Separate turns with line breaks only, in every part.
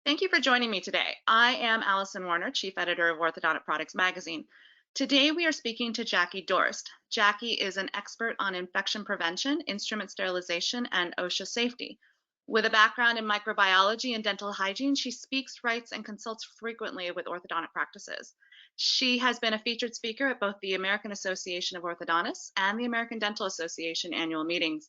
Thank you for joining me today. I am Allison Warner, Chief Editor of Orthodontic Products Magazine. Today we are speaking to Jackie Dorst. Jackie is an expert on infection prevention, instrument sterilization, and OSHA safety. With a background in microbiology and dental hygiene, she speaks, writes, and consults frequently with orthodontic practices. She has been a featured speaker at both the American Association of Orthodontists and the American Dental Association annual meetings.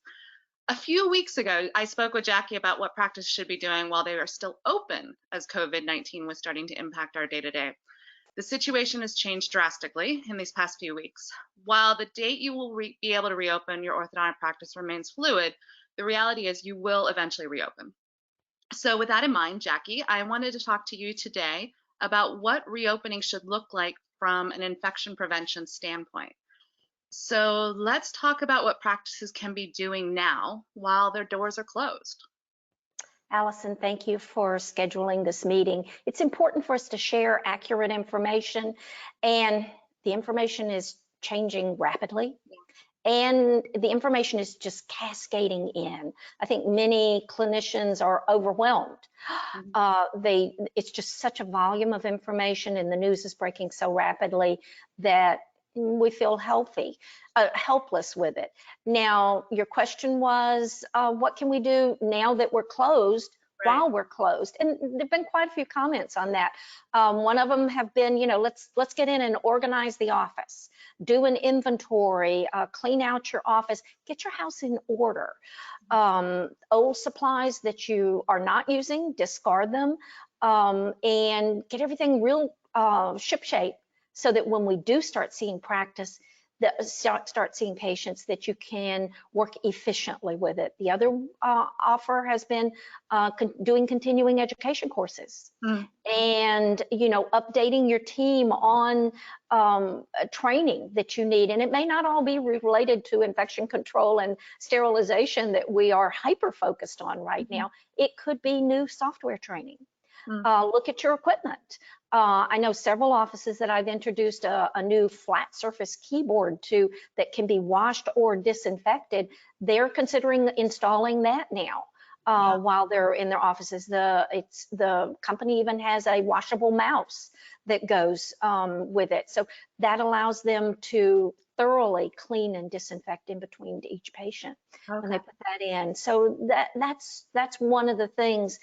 A few weeks ago, I spoke with Jackie about what practice should be doing while they are still open, as COVID-19 was starting to impact our day-to-day. The situation has changed drastically in these past few weeks. While the date you will be able to reopen your orthodontic practice remains fluid, the reality is you will eventually reopen. So with that in mind, Jackie, I wanted to talk to you today about what reopening should look like from an infection prevention standpoint. So let's talk about what practices can be doing now while their doors are closed.
Allison, thank you for scheduling this meeting. It's important for us to share accurate information, and the information is changing rapidly, and the information is just cascading in. I think many clinicians are overwhelmed. It's just such a volume of information, and the news is breaking so rapidly that we feel helpless with it. Now, your question was, what can we do now that we're closed,
Right.
while we're closed? And there've been quite a few comments on that. One of them have been, let's get in and organize the office, do an inventory, clean out your office, get your house in order. Old supplies that you are not using, discard them, and get everything real shipshape, so that when we do start seeing start seeing patients, that you can work efficiently with it. The other offer has been doing continuing education courses, and updating your team on training that you need. And it may not all be related to infection control and sterilization that we are hyper focused on right now. It could be new software training. Look at your equipment. I know several offices that I've introduced a new flat surface keyboard to that can be washed or disinfected. They're considering installing that now while they're in their offices. The company even has a washable mouse that goes with it. So that allows them to thoroughly clean and disinfect in between each patient when they put that in. So that's one of the things,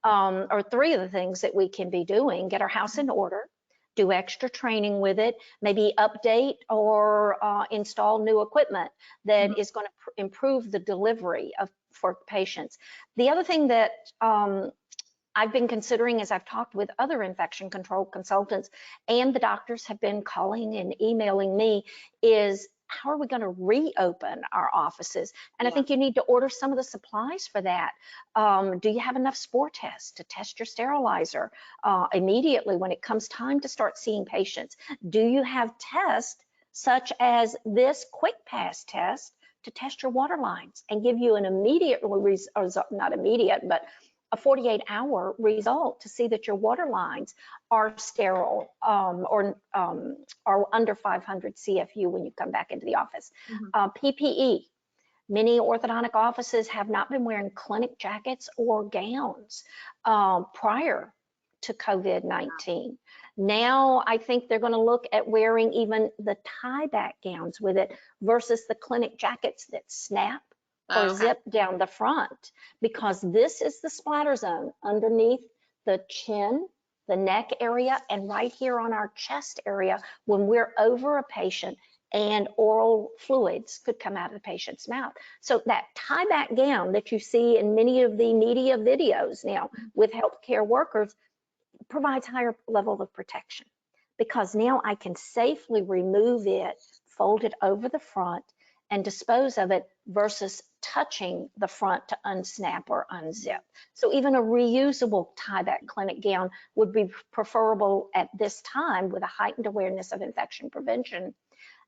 or three of the things that we can be doing: get our house in order, do extra training with it, maybe update or install new equipment that is going to improve the delivery for patients. The other thing that I've been considering, as I've talked with other infection control consultants, and the doctors have been calling and emailing me, is how are we going to reopen our offices? And I think you need to order some of the supplies for that. Do you have enough spore tests to test your sterilizer immediately when it comes time to start seeing patients? Do you have tests such as this quick pass test to test your water lines and give you an immediate result, not immediate, but a 48-hour result to see that your water lines are sterile or are under 500 CFU when you come back into the office. PPE. Many orthodontic offices have not been wearing clinic jackets or gowns prior to COVID-19. Now I think they're going to look at wearing even the tie-back gowns with it versus the clinic jackets that snap or zip down the front, because this is the splatter zone underneath the chin, the neck area, and right here on our chest area when we're over a patient and oral fluids could come out of the patient's mouth. So that tie-back gown that you see in many of the media videos now with healthcare workers provides higher level of protection, because now I can safely remove it, fold it over the front, and dispose of it versus touching the front to unsnap or unzip. So even a reusable tie-back clinic gown would be preferable at this time with a heightened awareness of infection prevention,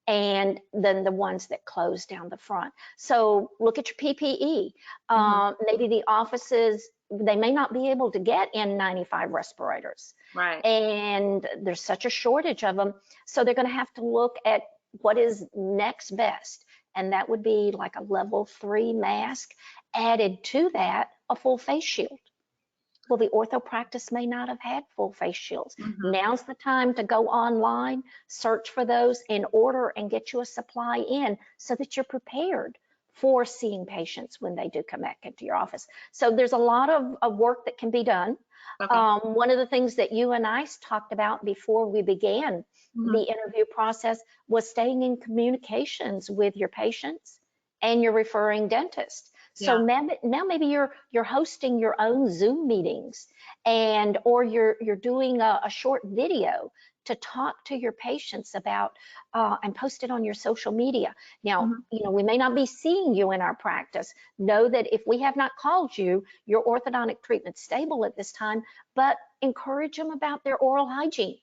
and then the ones that close down the front. So look at your PPE. Maybe the offices, they may not be able to get N95 respirators.
Right.
And there's such a shortage of them. So they're going to have to look at what is next best. And that would be like a level 3 mask, added to that a full face shield. Well, the ortho practice may not have had full face shields.
Mhm.
Now's the time to go online, search for those, and order and get you a supply in so that you're prepared for seeing patients when they do come back into your office. So there's a lot of work that can be done.
Okay.
One of the things that you and I talked about before we began the
Mhm.
interview process was staying in communications with your patients and your referring dentist. So
Yeah.
now maybe you're hosting your own Zoom meetings, and or you're doing a short video to talk to your patients about and post it on your social media. Now,
Mhm.
we may not be seeing you in our practice. Know that if we have not called you, your orthodontic treatment's stable at this time, but encourage them about their oral hygiene.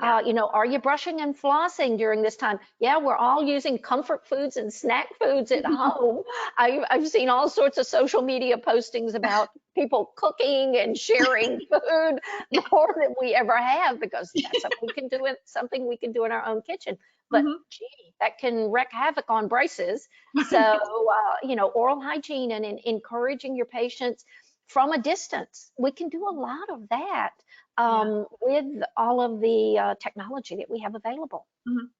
Yeah.
Are you brushing and flossing during this time? Yeah, we're all using comfort foods and snack foods at home. I've seen all sorts of social media postings about people cooking and sharing food more than we ever have, because that's something we can do in our own kitchen. But
Mhm.
gee, that can wreak havoc on braces. So, oral hygiene and encouraging your patients from a distance. We can do a lot of that
Yeah.
with all of the technology that we have available.
Mhm.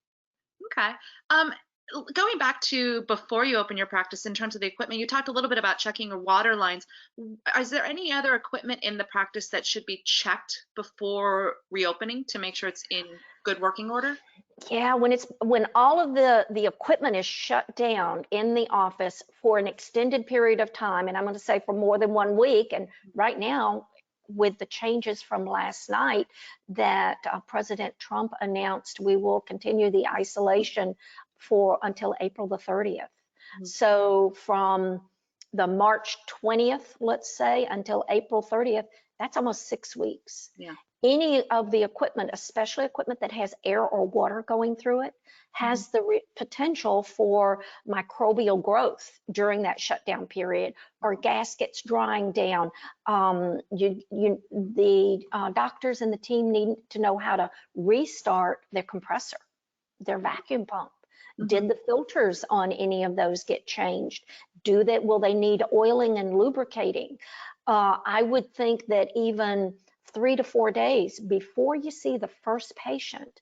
Okay. Um, Going back to before you open your practice in terms of the equipment, you talked a little bit about checking your water lines. Is there any other equipment in the practice that should be checked before reopening to make sure it's in good working order?
Yeah, when all of the equipment is shut down in the office for an extended period of time, and I'm going to say for more than 1 week, and right now with the changes from last night that President Trump announced, we will continue the isolation for until April the 30th.
Mhm.
So from the March 20th, let's say, until April 30th, that's almost 6 weeks.
Yeah.
Any of the equipment, especially equipment that has air or water going through it,
Mhm.
has the potential for microbial growth during that shutdown period, or gaskets drying down. The doctors and the team need to know how to restart their compressor, their vacuum pump.
Mhm.
Did the filters on any of those get changed? Will they need oiling and lubricating? I would think that even 3 to 4 days before you see the first patient,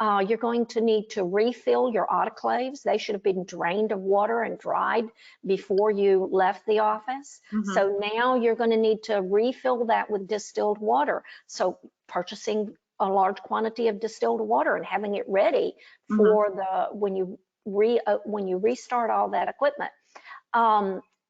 you're going to need to refill your autoclaves. They should have been drained of water and dried before you left the office.
Mhm.
So now you're going to need to refill that with distilled water. So purchasing a large quantity of distilled water and having it ready
Mhm.
for when you restart all that equipment.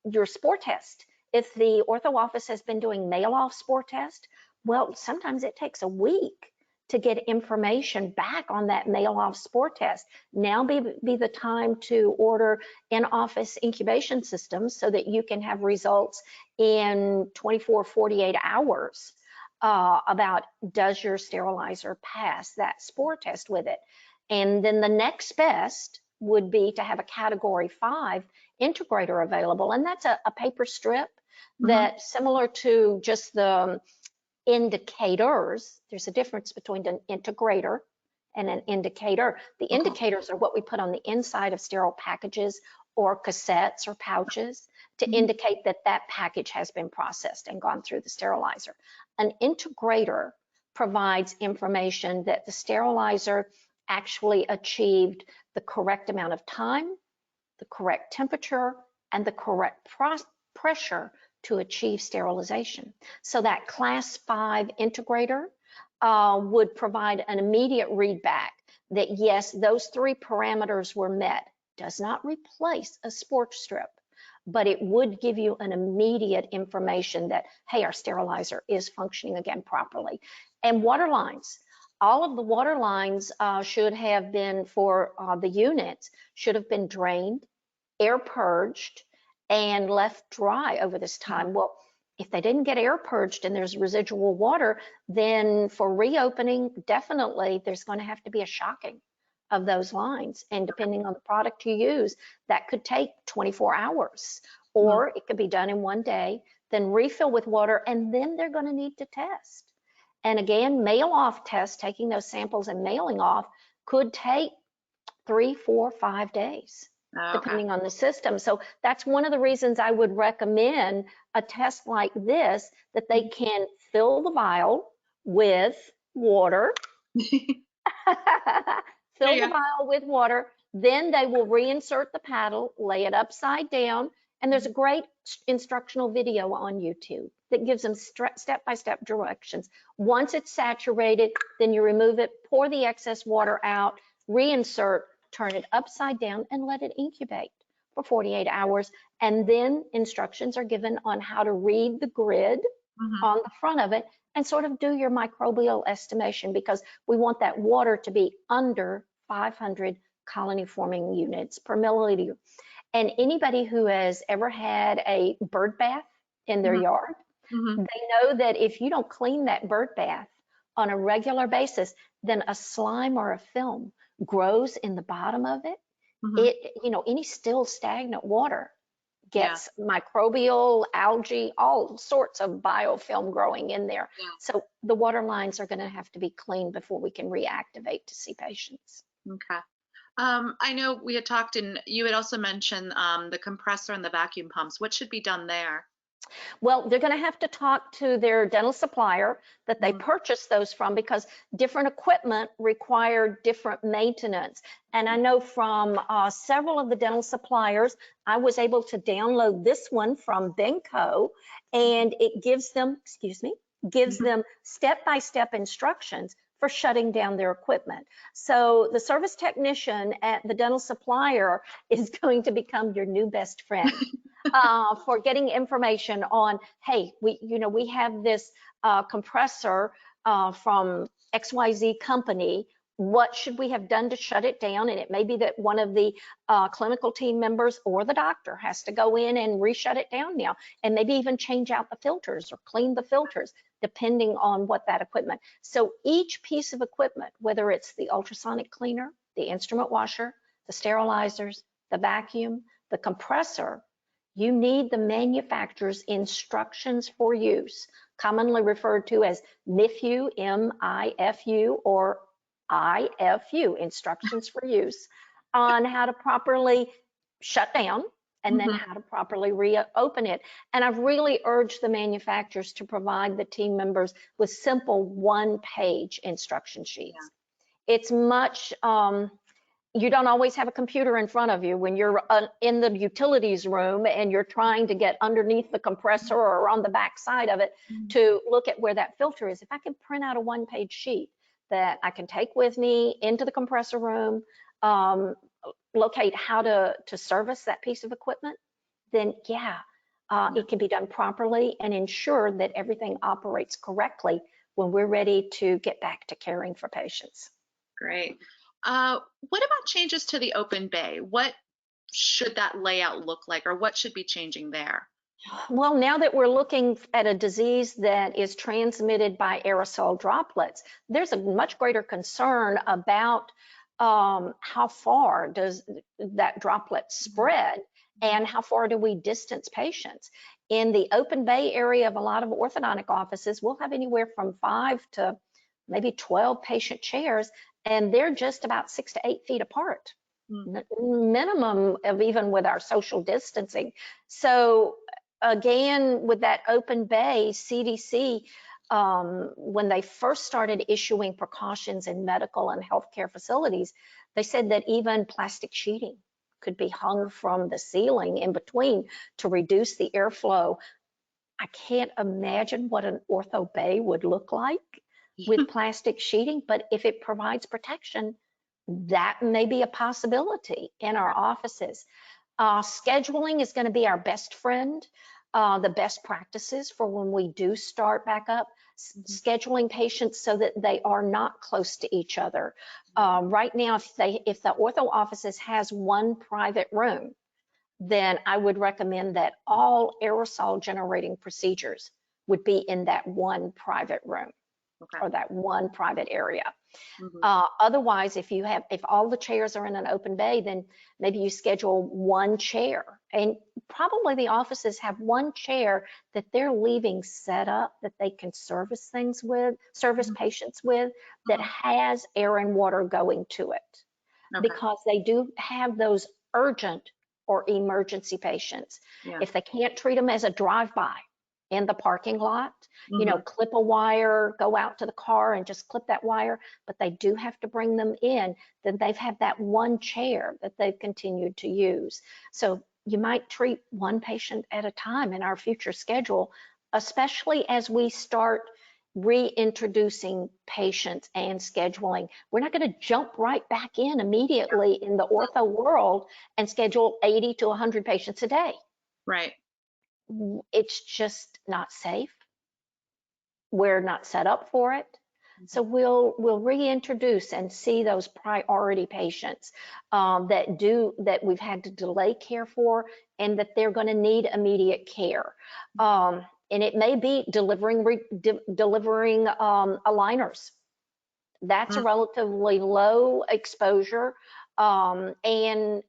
Your spore test. If the ortho office has been doing mail off spore test, well, sometimes it takes a week to get information back on that mail off spore test. Now be the time to order in office incubation systems so that you can have results in 24, 48 hours about, does your sterilizer pass that spore test with it? And then the next best would be to have a category 5 integrator available. And that's a paper strip
Mhm.
that, similar to just the indicators, there's a difference between an integrator and an indicator. The
Okay.
indicators are what we put on the inside of sterile packages or cassettes or pouches to
Mhm.
indicate that that package has been processed and gone through the sterilizer. An integrator provides information that the sterilizer actually achieved the correct amount of time, the correct temperature, and the correct pressure to achieve sterilization. So that class 5 integrator would provide an immediate readback that yes, those 3 parameters were met. Does not replace a sport strip, but it would give you an immediate information that, hey, our sterilizer is functioning again properly. And water lines. All of the water lines should have been, for the units, should have been drained, air purged, and left dry over this
Mhm.
time. Well, if they didn't get air purged and there's residual water, then for reopening, definitely there's going to have to be a shocking of those lines. And depending on the product you use, that could take 24 hours,
Mhm.
or it could be done in 1 day, then refill with water, and then they're going to need to test. And again, mail off tests, taking those samples and mailing off, could take 3, 4, 5 days.
Oh, okay.
depending on the system. So that's one of the reasons I would recommend a test like this, that they can fill the vial with water,
There
fill
you
the
go.
vial with water, then they will reinsert the paddle, lay it upside down, and there's a great instructional video on YouTube that gives them step-by-step directions. Once it's saturated, then you remove it, pour the excess water out, reinsert, turn it upside down, and let it incubate for 48 hours. And then instructions are given on how to read the grid
Mhm.
on the front of it and sort of do your microbial estimation, because we want that water to be under 500 colony forming units per milliliter. And anybody who has ever had a bird bath in their
Mhm.
yard,
Mhm.
they know that if you don't clean that bird bath on a regular basis, then a slime or a film grows in the bottom of it.
Mhm.
Any still stagnant water
Yeah.
gets microbial, algae, all sorts of biofilm growing in there.
Yeah.
So the water lines are going to have to be cleaned before we can reactivate to see patients.
Okay. I know we had talked, and you had also mentioned the compressor and the vacuum pumps. What should be done there?
Well, they're going to have to talk to their dental supplier that they
Mhm.
purchase those from, because different equipment require different maintenance. And I know from several of the dental suppliers, I was able to download this one from Benco, and it gives
Mhm.
them step-by-step instructions for shutting down their equipment. So the service technician at the dental supplier is going to become your new best friend for getting information on, hey, we have this compressor from XYZ company. What should we have done to shut it down? And it may be that one of the clinical team members or the doctor has to go in and reshut it down now, and maybe even change out the filters or clean the filters, depending on what that equipment. So each piece of equipment, whether it's the ultrasonic cleaner, the instrument washer, the sterilizers, the vacuum, the compressor, you need the manufacturer's instructions for use, commonly referred to as MIFU, M-I-F-U, or IFU, instructions for use, on how to properly shut down and then
Mhm.
how to properly reopen it. And I've really urged the manufacturers to provide the team members with simple one-page instruction
Yeah.
sheets. It's much, you don't always have a computer in front of you when you're in the utilities room and you're trying to get underneath the compressor or on the back side of it
Mhm.
to look at where that filter is. If I can print out a one-page sheet that I can take with me into the compressor room, um, locate how to service that piece of equipment, then yeah,
Yeah.
it can be done properly and ensure that everything operates correctly when we're ready to get back to caring for patients.
Great. What about changes to the open bay? What should that layout look like, or what should be changing there?
Well, now that we're looking at a disease that is transmitted by aerosol droplets, there's a much greater concern about how far does that droplet
Mhm.
spread and how far do we distance patients. In the open bay area of a lot of orthodontic offices, we'll have anywhere from 5 to maybe 12 patient chairs, and they're just about 6 to 8 feet apart,
Mhm.
minimum of even with our social distancing. So again, with that open bay, CDC, when they first started issuing precautions in medical and healthcare facilities, they said that even plastic sheeting could be hung from the ceiling in between to reduce the airflow. I can't imagine what an ortho bay would look like with plastic sheeting, but if it provides protection, that may be a possibility in our offices. Scheduling is going to be our best friend. The best practices for when we do start back up,
Mhm.
scheduling patients so that they are not close to each other. Right now, if the ortho offices has one private room, then I would recommend that all aerosol generating procedures would be in that one private room
Okay.
or that one private area.
Mhm.
Otherwise, if all the chairs are in an open bay, then maybe you schedule one chair. And probably the offices have one chair that they're leaving set up that they can service
Mhm.
patients with, that
Mhm.
has air and water going to it.
Okay.
Because they do have those urgent or emergency patients.
Yeah.
If they can't treat them as a drive-by in the parking lot,
Mm-hmm.
clip a wire, go out to the car and just clip that wire, but they do have to bring them in, then they've had that one chair that they've continued to use. So you might treat one patient at a time in our future schedule, especially as we start reintroducing patients and scheduling. We're not going to jump right back in immediately in the ortho world and schedule 80 to 100 patients a day.
Right.
It's just not safe. We're not set up for it. So we'll reintroduce and see those priority patients that we've had to delay care for, and that they're going to need immediate care. And it may be delivering aligners. That's a relatively low exposure. And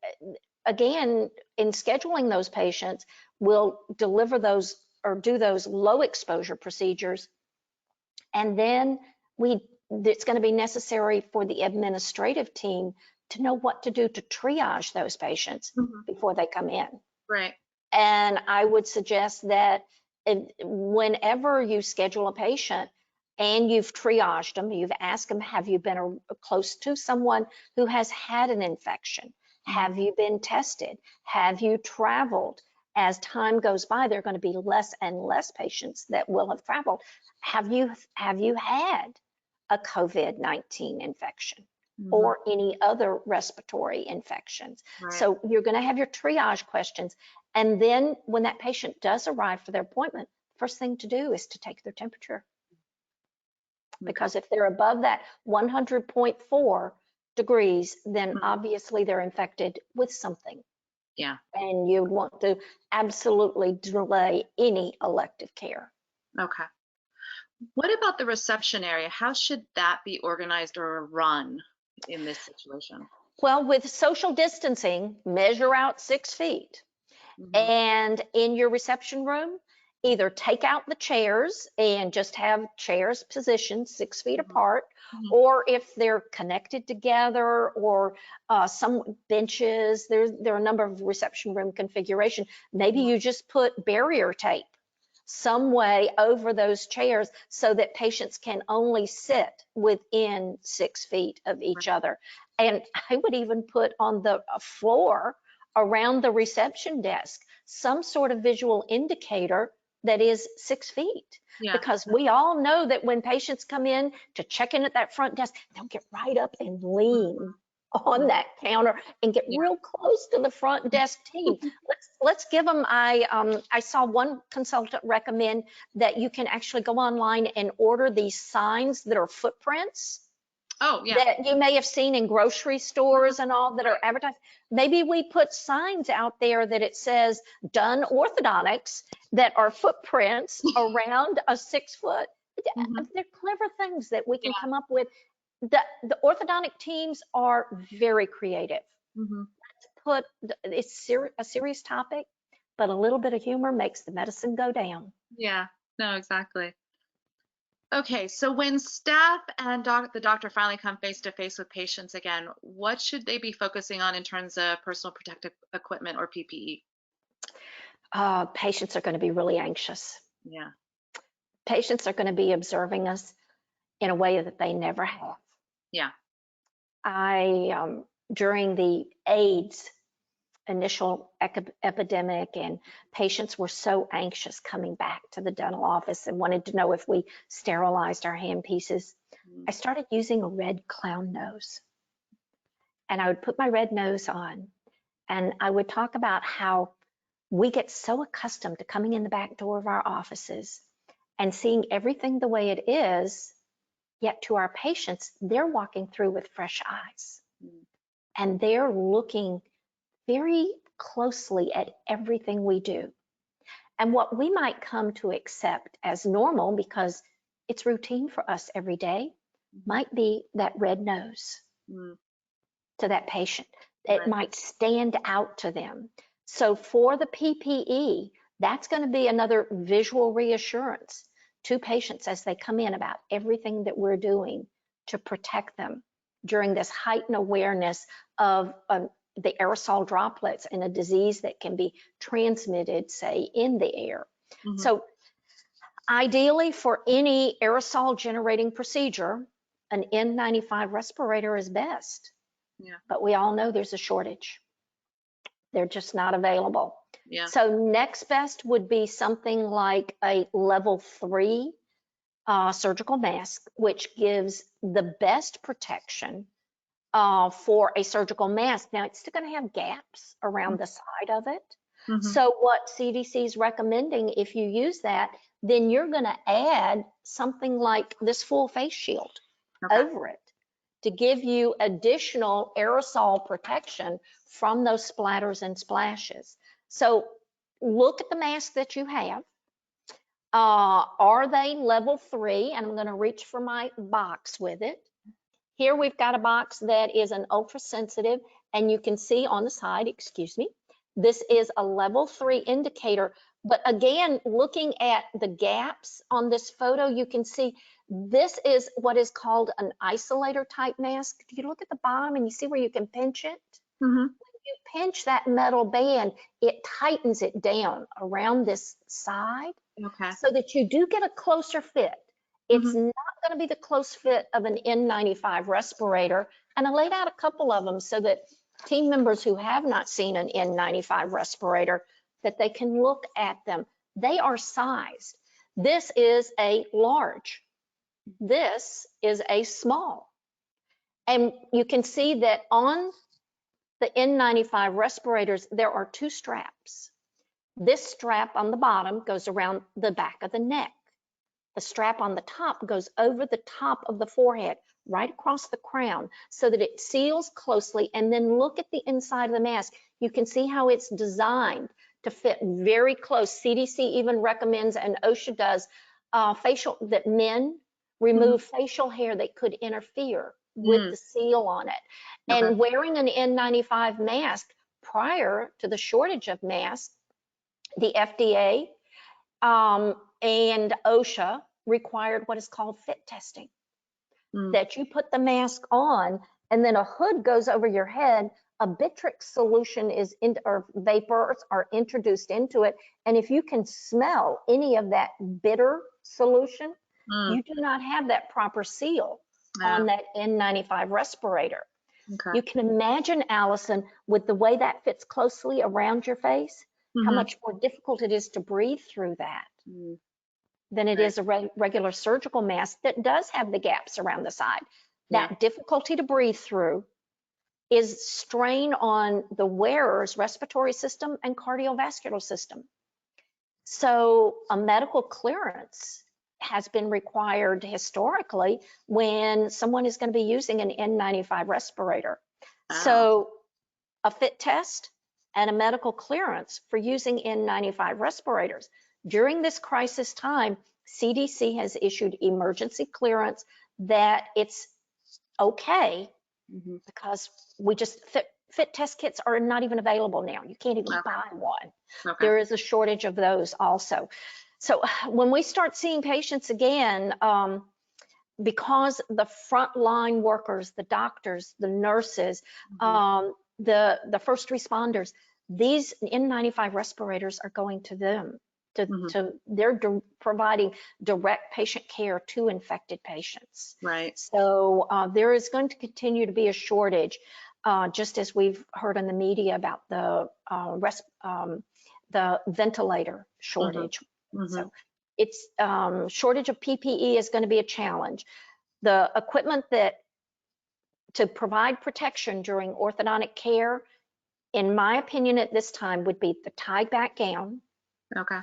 again, in scheduling those patients, we'll deliver those or do those low exposure procedures. And then it's going to be necessary for the administrative team to know what to do to triage those patients before they come in.
Right.
And I would suggest that whenever you schedule a patient and you've triaged them, you've asked them, have you been close to someone who has had an infection? Have you been tested? Have you traveled? As time goes by, there are going to be less and less patients that will have traveled. Have you had a COVID-19 infection or any other respiratory infections?
Right.
So you're going to have your triage questions. And then when that patient does arrive for their appointment, first thing to do is to take their temperature. Because if they're above that 100.4 degrees, then obviously they're infected with something.
Yeah.
And you'd want to absolutely delay any elective care.
Okay. What about the reception area? How should that be organized or run in this situation?
Well, with social distancing, measure out 6 feet. And in your reception room, either take out the chairs and just have chairs positioned 6 feet apart, or if they're connected together, or some benches, there are a number of reception room configuration. Maybe you just put barrier tape some way over those chairs so that patients can only sit within 6 feet of each other. And I would even put on the floor around the reception desk some sort of visual indicator that is 6 feet. Because we all know that when patients come in to check in at that front desk, they'll get right up and lean on that counter and get real close to the front desk team. Let's give them, I saw one consultant recommend that you can actually go online and order these signs that are footprints.
Oh, yeah.
That you may have seen in grocery stores and all that are advertised. Maybe we put signs out there that it says done orthodontics that are footprints around a 6 foot. They're clever things that we can come up with. The orthodontic teams are very creative. Let's put it's a serious topic, but a little bit of humor makes the medicine go down.
Yeah, no, exactly. Okay, so when staff and the doctor finally come face to face with patients again, what should they be focusing on in terms of personal protective equipment or PPE?
Patients are going to be really anxious.
Yeah.
Patients are going to be observing us in a way that they never have.
Yeah.
During the AIDS initial epidemic, and patients were so anxious coming back to the dental office and wanted to know if we sterilized our handpieces. I started using a red clown nose, and I would put my red nose on, and I would talk about how we get so accustomed to coming in the back door of our offices and seeing everything the way it is, yet to our patients, they're walking through with fresh eyes, and they're looking very closely at everything we do. And what we might come to accept as normal, because it's routine for us every day, might be that red nose to that patient. It might stand out to them. So for the PPE, that's going to be another visual reassurance to patients as they come in about everything that we're doing to protect them during this heightened awareness of the aerosol droplets and a disease that can be transmitted, say, in the air.
Mhm.
So ideally, for any aerosol generating procedure, an N95 respirator is best.
Yeah.
But we all know there's a shortage. They're just not available.
Yeah.
So next best would be something like a level 3 surgical mask, which gives the best protection for a surgical mask. Now, it's still going to have gaps around the side of it.
Mhm.
So what CDC is recommending, if you use that, then you're going to add something like this full face shield
Okay.
over it to give you additional aerosol protection from those splatters and splashes. So look at the mask that you have. Are they level 3? And I'm going to reach for my box with it. Here we've got a box that is an ultra sensitive, and you can see on the side, excuse me, this is a level 3 indicator. But again, looking at the gaps on this photo, you can see this is what is called an isolator type mask. If you look at the bottom and you see where you can pinch it,
Mhm.
when you pinch that metal band, it tightens it down around this side
Okay.
so that you do get a closer fit. It's
Mhm.
not going to be the close fit of an N95 respirator. And I laid out a couple of them so that team members who have not seen an N95 respirator, that they can look at them. They are sized. This is a large. This is a small. And you can see that on the N95 respirators, there are 2 straps. This strap on the bottom goes around the back of the neck. The strap on the top goes over the top of the forehead, right across the crown, so that it seals closely. And then look at the inside of the mask. You can see how it's designed to fit very close. CDC even recommends, and OSHA does, that men remove facial hair that could interfere with the seal on it.
Okay.
And wearing an N95 mask prior to the shortage of masks, the FDA and OSHA required what is called fit testing, that you put the mask on and then a hood goes over your head, a Bitrix solution is in, or vapors are introduced into it. And if you can smell any of that bitter solution, you do not have that proper seal on that N95 respirator.
Okay.
You can imagine, Allison, with the way that fits closely around your face, how much more difficult it is to breathe through that than it is a regular surgical mask that does have the gaps around the side.
Yeah.
That difficulty to breathe through is strain on the wearer's respiratory system and cardiovascular system. So a medical clearance has been required historically when someone is going to be using an N95 respirator. So a fit test and a medical clearance for using N95 respirators. During this crisis time, CDC has issued emergency clearance that it's okay because we just fit test kits are not even available now. You can't even buy one.
Okay.
There is a shortage of those also. So when we start seeing patients again, because the frontline workers, the doctors, the nurses, the first responders, these N95 respirators are going to them. They're providing direct patient care to infected patients.
Right.
So there is going to continue to be a shortage, just as we've heard in the media about the ventilator shortage. So it's shortage of PPE is going to be a challenge. The equipment that to provide protection during orthodontic care, in my opinion at this time, would be the tied back gown,
Okay.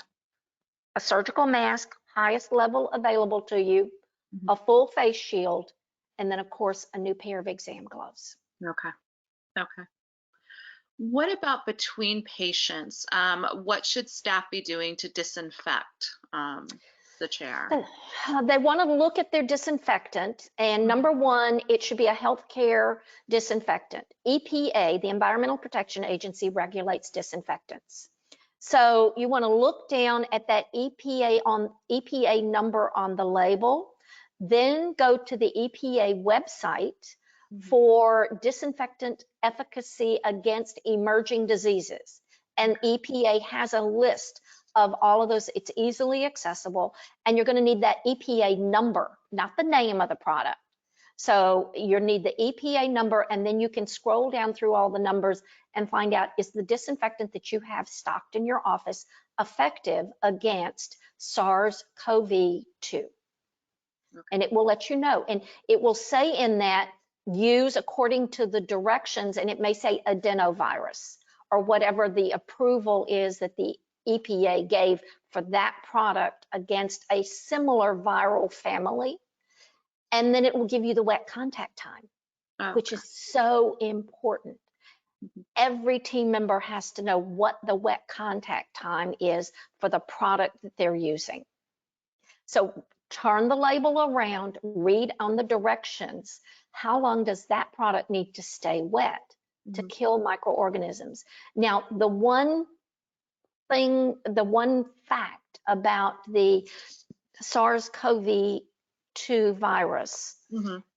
a surgical mask, highest level available to you, a full face shield, and then of course a new pair of exam gloves.
Okay. Okay. What about between patients? What should staff be doing to disinfect the chair?
They want to look at their disinfectant, and number one, it should be a healthcare disinfectant. EPA, the Environmental Protection Agency, regulates disinfectants. So you want to look down at that EPA number on the label, then go to the EPA website, for disinfectant efficacy against emerging diseases. And EPA has a list of all of those. It's easily accessible, and you're going to need that EPA number, not the name of the product. So you need the EPA number, and then you can scroll down through all the numbers and find out, is the disinfectant that you have stocked in your office effective against SARS-CoV-2? Okay. And it will let you know. And it will say in that, use according to the directions, and it may say adenovirus or whatever the approval is that the EPA gave for that product against a similar viral family. And then it will give you the wet contact time, which is so important. Every team member has to know what the wet contact time is for the product that they're using. So turn the label around, read on the directions. How long does that product need to stay wet to kill microorganisms? Now, the one fact about the SARS-CoV-2 virus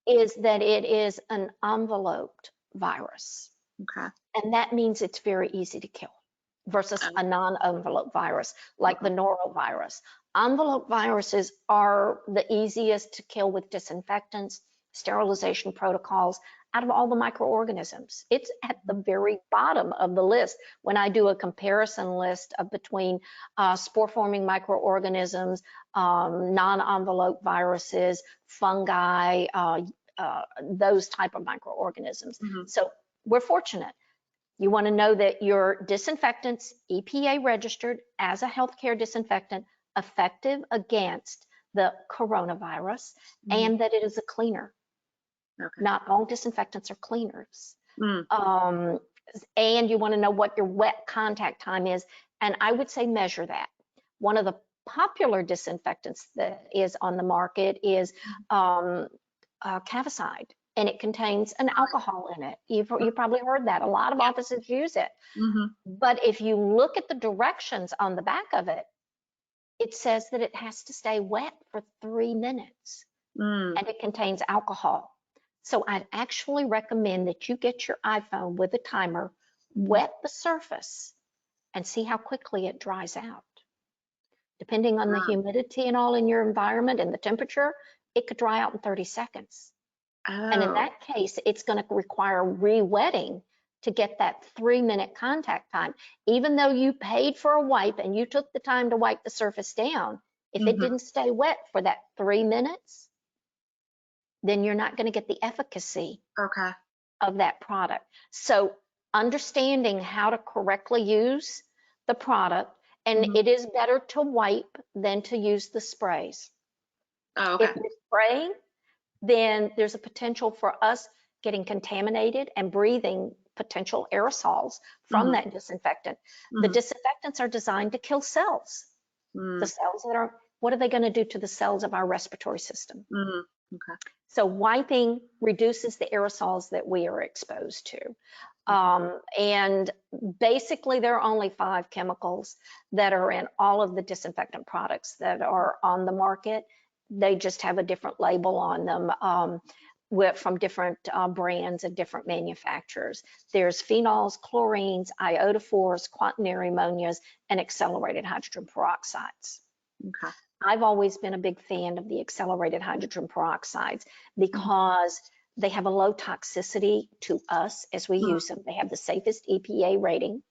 is that it is an enveloped virus. Okay. And that means it's very easy to kill versus a non-enveloped virus like the norovirus. Envelope viruses are the easiest to kill with disinfectants, sterilization protocols, out of all the microorganisms. It's at the very bottom of the list when I do a comparison list of between spore-forming microorganisms, non-envelope viruses, fungi, those type of microorganisms. So we're fortunate. You want to know that your disinfectant's EPA registered as a healthcare disinfectant, effective against the coronavirus, and that it is a cleaner. Okay. Not all disinfectants are cleaners. And you want to know what your wet contact time is, and I would say measure that. One of the popular disinfectants that is on the market is Cavicide, and it contains an alcohol in it. You probably heard that. A lot of offices use it. But if you look at the directions on the back of it, it says that it has to stay wet for 3 minutes, and it contains alcohol. So I'd actually recommend that you get your iPhone with a timer, wet the surface, and see how quickly it dries out. Depending on the humidity and all in your environment and the temperature, it could dry out in 30 seconds. And in that case, it's going to require re-wetting to get that 3-minute contact time. Even though you paid for a wipe and you took the time to wipe the surface down, if it didn't stay wet for that 3 minutes, then you're not going to get the efficacy of that product. So understanding how to correctly use the product, and it is better to wipe than to use the sprays. If we're spraying, then there's a potential for us getting contaminated and breathing potential aerosols from that disinfectant. The disinfectants are designed to kill cells. The cells that are, what are they going to do to the cells of our respiratory system? So wiping reduces the aerosols that we are exposed to. And basically there are only 5 chemicals that are in all of the disinfectant products that are on the market. They just have a different label on them from different brands and different manufacturers. There's phenols, chlorines, iodophores, quaternary ammonias, and accelerated hydrogen peroxides. I've always been a big fan of the accelerated hydrogen peroxides because they have a low toxicity to us as we use them. They have the safest EPA rating.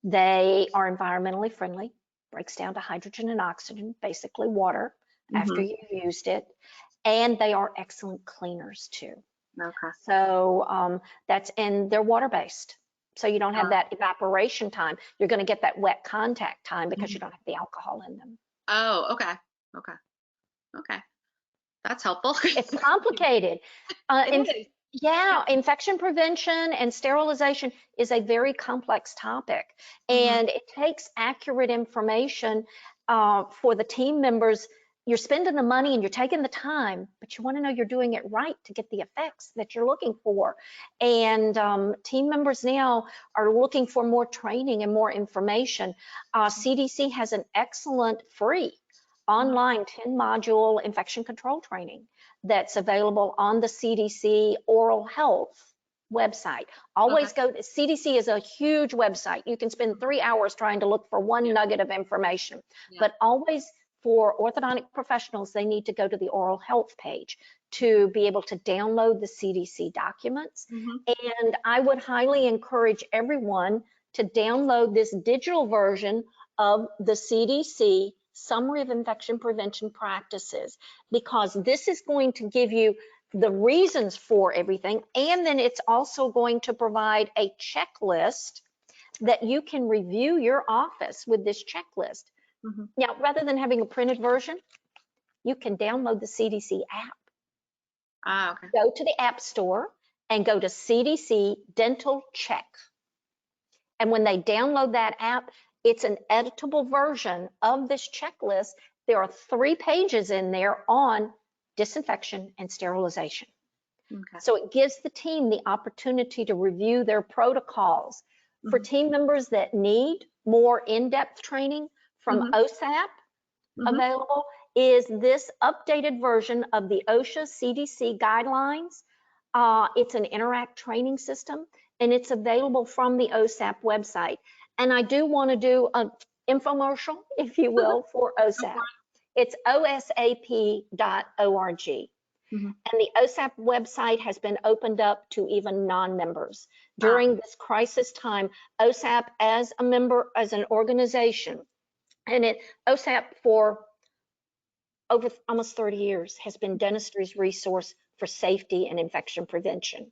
They are environmentally friendly, breaks down to hydrogen and oxygen, basically water, after you've used it. And they are excellent cleaners too. So and they're water-based. So you don't have that evaporation time. You're going to get that wet contact time because you don't have the alcohol in them.
Okay. That's helpful.
It's complicated. Infection prevention and sterilization is a very complex topic, and it takes accurate information for the team members. You're spending the money and you're taking the time, but you want to know you're doing it right to get the effects that you're looking for. And team members now are looking for more training and more information. CDC has an excellent free online 10-module infection control training that's available on the CDC oral health website.
Okay.
Always go to CDC is a huge website. You can spend 3 hours trying to look for one nugget of information,
Yeah.
but always for orthodontic professionals, they need to go to the oral health page to be able to download the CDC documents. And I would highly encourage everyone to download this digital version of the CDC Summary of Infection Prevention Practices, because this is going to give you the reasons for everything, and then it's also going to provide a checklist that you can review your office with this checklist. Now, rather than having a printed version, you can download the CDC app.
Ah, okay.
Go to the App Store and go to CDC Dental Check. And when they download that app, it's an editable version of this checklist. There are 3 pages in there on disinfection and sterilization.
Okay.
So it gives the team the opportunity to review their protocols. For team members that need more in-depth training from OSAP, available is this updated version of the OSHA CDC guidelines. It's an Interact training system, and it's available from the OSAP website. And I do want to do an infomercial, if you will, for OSAP. It's osap.org. And the OSAP website has been opened up to even non-members. During this crisis time, OSAP as a member, as an organization, and OSAP for over almost 30 years has been dentistry's resource for safety and infection prevention.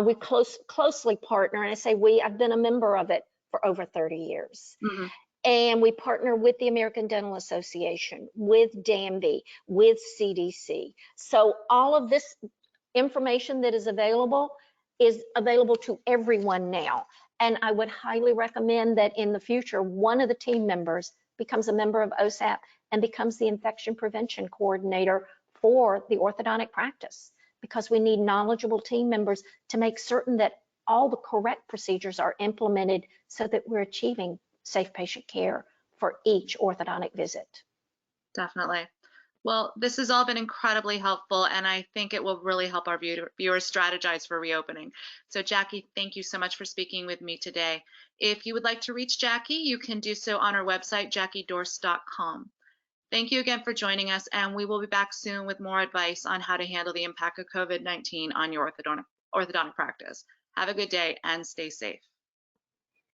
We closely partner, and I say we, I've been a member of it for over 30 years. And we partner with the American Dental Association, with DAMB, with CDC. So all of this information that is available to everyone now. And I would highly recommend that in the future, one of the team members becomes a member of OSAP and becomes the infection prevention coordinator for the orthodontic practice, because we need knowledgeable team members to make certain that all the correct procedures are implemented so that we're achieving safe patient care for each orthodontic visit.
Definitely. Well, this has all been incredibly helpful, and I think it will really help our viewers strategize for reopening. So Jackie, thank you so much for speaking with me today. If you would like to reach Jackie, you can do so on our website, jackiedorst.com. Thank you again for joining us, and we will be back soon with more advice on how to handle the impact of COVID-19 on your orthodontic practice. Have a good day and stay safe.